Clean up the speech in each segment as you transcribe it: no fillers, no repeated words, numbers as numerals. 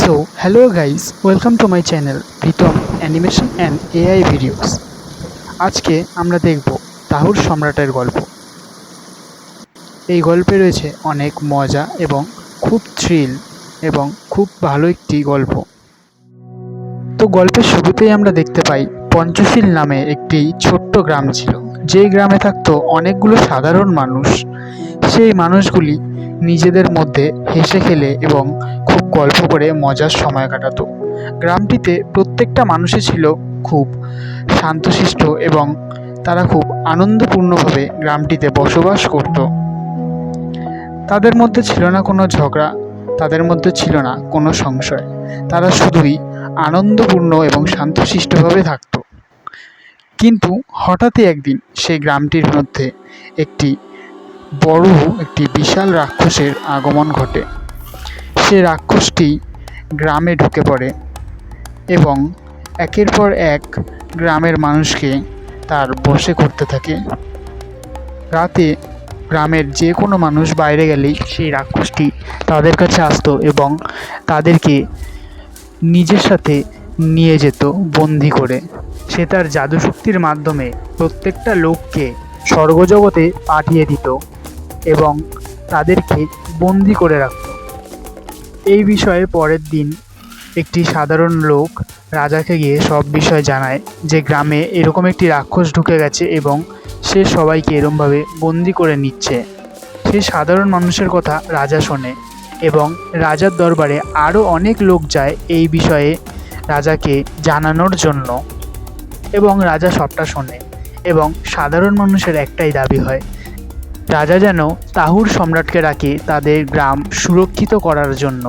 So, hello guys, welcome to my channel Pritom Animation and AI Videos. আজকে আমরা দেখব তাহুর সম্রাটের গল্প। এই গল্পে রয়েছে অনেক মজা এবং খুব থ্রিল এবং খুব ভালো একটি গল্প। তো গল্পের শুরুতেই আমরা দেখতে পাই পঞ্চশীল নামে একটি ছোট্ট গ্রাম ছিল, যেই গ্রামে থাকতো অনেকগুলো সাধারণ মানুষ। সেই মানুষগুলি নিজেদের মধ্যে হেসে খেলে এবং খুব গল্প করে মজার সময় কাটাতো। গ্রামটিতে প্রত্যেকটা মানুষই ছিল খুব শান্তশিষ্ট এবং তারা খুব আনন্দপূর্ণভাবে গ্রামটিতে বসবাস করত। তাদের মধ্যে ছিল না কোনো ঝগড়া, তাদের মধ্যে ছিল না কোনো সংশয়। তারা শুধুই আনন্দপূর্ণ এবং শান্তশিষ্টভাবে থাকত। কিন্তু হঠাৎই একদিন সেই গ্রামটির মধ্যে একটি বিশাল রাক্ষসের আগমন ঘটে। সে রাক্ষসটি গ্রামে ঢুকে পড়ে এবং একের পর এক গ্রামের মানুষকে তার বশে করতে থাকে। রাতে গ্রামের যে কোনো মানুষ বাইরে গেলেই সেই রাক্ষসটি তাদের কাছে আসতো এবং তাদেরকে নিজের সাথে নিয়ে যেত বন্দি করে। সে তার জাদুশক্তির মাধ্যমে প্রত্যেকটা লোককে স্বর্গজগতে পাঠিয়ে দিত এবং তাদেরকে বন্দি করে রাখত। এই বিষয়ে পরের দিন একটি সাধারণ লোক রাজাকে গিয়ে সব বিষয় জানায় যে গ্রামে এরকম একটি রাক্ষস ঢুকে গেছে এবং সে সবাইকে এরকমভাবে বন্দি করে নিচ্ছে। সেই সাধারণ মানুষের কথা রাজা শোনে এবং রাজার দরবারে আরও অনেক লোক যায় এই বিষয়ে রাজাকে জানানোর জন্য, এবং রাজা সবটা শোনে এবং সাধারণ মানুষের একটাই দাবি হয়, রাজা যেন তাহুর সম্রাটকে ডাকে তাদের গ্রাম সুরক্ষিত করার জন্য।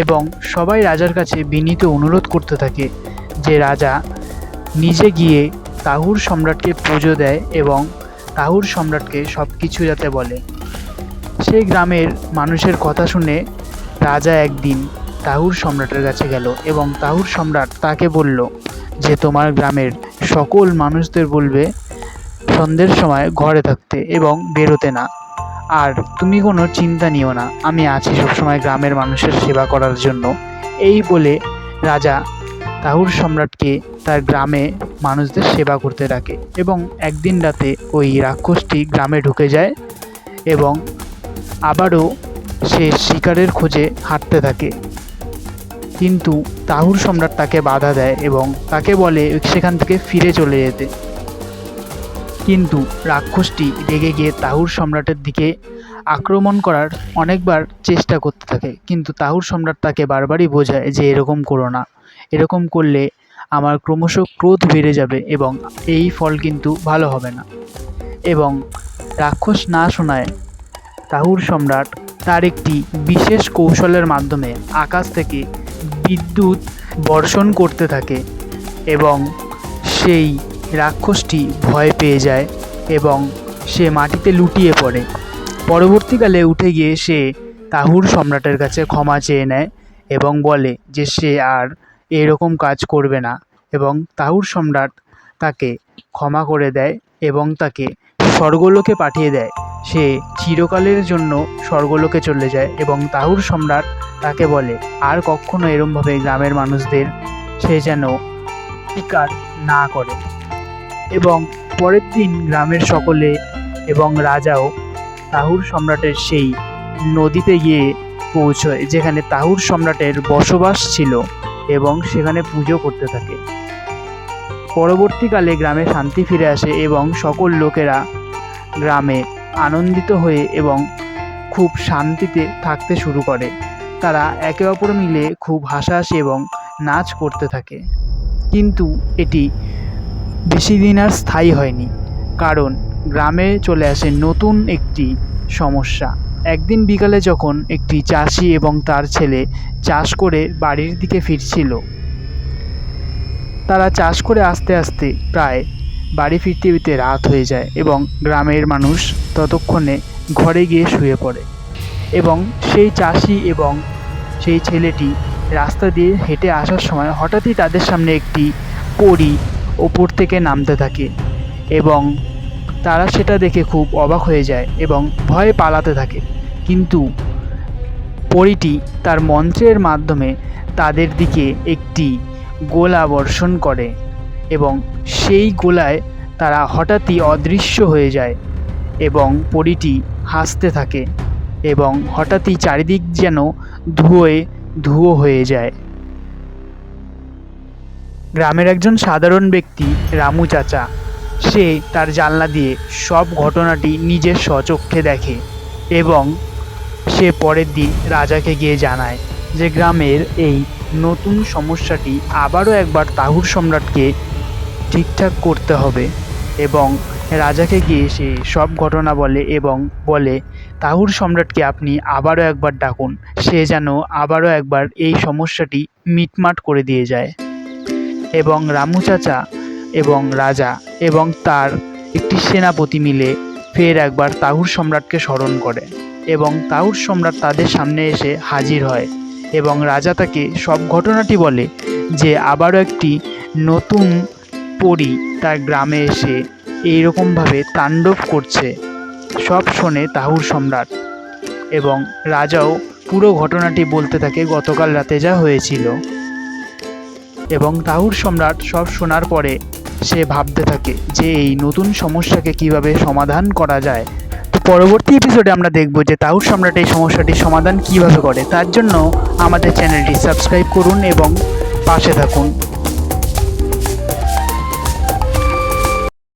এবং সবাই রাজার কাছে বিনীত অনুরোধ করতে থাকে যে রাজা নিজে গিয়ে তাহুর সম্রাটকে পুজো দেয় এবং তাহুর সম্রাটকে সব কিছু যাতে বলে। সেই গ্রামের মানুষের কথা শুনে রাজা একদিন তাহুর সম্রাটের কাছে গেল এবং তাহুর সম্রাট তাকে বলল যে তোমার গ্রামের সকল মানুষদের বলবে সন্ধ্যের সময় ঘরে থাকতে এবং বেরোতে না, আর তুমি কোনো চিন্তা নিও না, আমি আছি সবসময় গ্রামের মানুষের সেবা করার জন্য। এই বলে রাজা তাহুর সম্রাটকে তার গ্রামে মানুষদের সেবা করতে ডাকে এবং একদিন রাতে ওই রাক্ষসটি গ্রামে ঢুকে যায় এবং আবারও সে শিকারের খোঁজে হাঁটতে থাকে। কিন্তু তাহুর সম্রাট তাকে বাধা দেয় এবং তাকে বলে সেখান থেকে ফিরে চলে যেতে। কিন্তু রাক্ষসটি রেগে গিয়ে তাহুর সম্রাটের দিকে আক্রমণ করার অনেকবার চেষ্টা করতে থাকে, কিন্তু তাহুর সম্রাট তাকে বারবারই বোঝায় যে এরকম করো না, এরকম করলে আমার ক্রমশ ক্রোধ বেড়ে যাবে এবং এই ফল কিন্তু ভালো হবে না। এবং রাক্ষস না শোনায় তাহুর সম্রাট তার একটি বিশেষ কৌশলের মাধ্যমে আকাশ থেকে বিদ্যুৎ বর্ষণ করতে থাকে এবং সেই রাক্ষসটি ভয় পেয়ে যায় এবং সে মাটিতে লুটিয়ে পড়ে। পরবর্তীকালে উঠে গিয়ে সে তাহুর সম্রাটের কাছে ক্ষমা চেয়ে নেয় এবং বলে যে সে আর এরকম কাজ করবে না, এবং তাহুর সম্রাট তাকে ক্ষমা করে দেয় এবং তাকে স্বর্গলোকে পাঠিয়ে দেয়। সে চিরকালের জন্য স্বর্গলোকে চলে যায় এবং তাহুর সম্রাট তাকে বলে আর কখনো এরমভাবে গ্রামের মানুষদের সে যেন শিকার না করে। এবং পরের দিন গ্রামের সকলে এবং রাজাও তাহুর সম্রাটের সেই নদীতে গিয়ে পৌঁছয় যেখানে তাহুর সম্রাটের বসবাস ছিল এবং সেখানে পুজো করতে থাকে। পরবর্তীকালে গ্রামে শান্তি ফিরে আসে এবং সকল লোকেরা গ্রামে আনন্দিত হয়ে এবং খুব শান্তিতে থাকতে শুরু করে। তারা একে অপর মিলে খুব হাসাহাসি এবং নাচ করতে থাকে। কিন্তু এটি বেশি দিন আর স্থায়ী হয়নি, কারণ গ্রামে চলে আসে নতুন একটি সমস্যা। একদিন বিকালে যখন একটি চাষি এবং তার ছেলে চাষ করে বাড়ির দিকে ফিরছিল, তারা চাষ করে আস্তে আস্তে প্রায় বাড়ি ফিরতে ফিরতে রাত হয়ে যায় এবং গ্রামের মানুষ ততক্ষণে ঘরে গিয়ে শুয়ে পড়ে। এবং সেই চাষি এবং সেই ছেলেটি রাস্তা দিয়ে হেঁটে আসার সময় হঠাৎই তাদের সামনে একটি পরী ওপর থেকে নামতে থাকে এবং তারা সেটা দেখে খুব অবাক হয়ে যায় এবং ভয়ে পালাতে থাকে। কিন্তু পরীটি তার মন্ত্রের মাধ্যমে তাদের দিকে একটি গোলা বর্ষণ করে এবং সেই গোলায় তারা হঠাৎই অদৃশ্য হয়ে যায় এবং পরীটি হাসতে থাকে এবং হঠাৎই চারিদিক যেন ধুয়োয় ধুয়ো হয়ে যায়। গ্রামের একজন সাধারণ ব্যক্তি রামু চাচা, সে তার জানলা দিয়ে সব ঘটনাটি নিজের স্বচক্ষে দেখে এবং সে পরের দিন রাজাকে গিয়ে জানায় যে গ্রামের এই নতুন সমস্যাটি আবারও একবার তাহুর সম্রাটকে ঠিকঠাক করতে হবে এবং রাজাকে গিয়ে সে সব ঘটনা বলে এবং বলে তাহুর সম্রাটকে আপনি আবারও একবার ডাকুন, সে যেন আবারও একবার এই সমস্যাটি মিটমাট করে দিয়ে যায়। এবং রামু চাচা এবং রাজা এবং তার একটি সেনাপতি মিলে ফের একবার তাহুর সম্রাটকে স্মরণ করে এবং তাহুর সম্রাট তাদের সামনে এসে হাজির হয় এবং রাজা তাকে সব ঘটনাটি বলে যে আবারও একটি নতুন পরী তার গ্রামে এসে এইরকমভাবে তাণ্ডব করছে। সব শোনে তাহুর সম্রাট এবং রাজাও পুরো ঘটনাটি বলতে থাকে গতকাল রাতে যা হয়েছিল এবং তাহুর সম্রাট সব শোনার পরে সে ভাবতে থাকে যে এই নতুন সমস্যাকে কিভাবে সমাধান করা যায়। তো পরবর্তী এপিসোডে আমরা দেখব যে তাহুর সম্রাট এই সমস্যাটির সমাধান কিভাবে করে। তার জন্য আমাদের চ্যানেলটি সাবস্ক্রাইব করুন এবং পাশে থাকুন।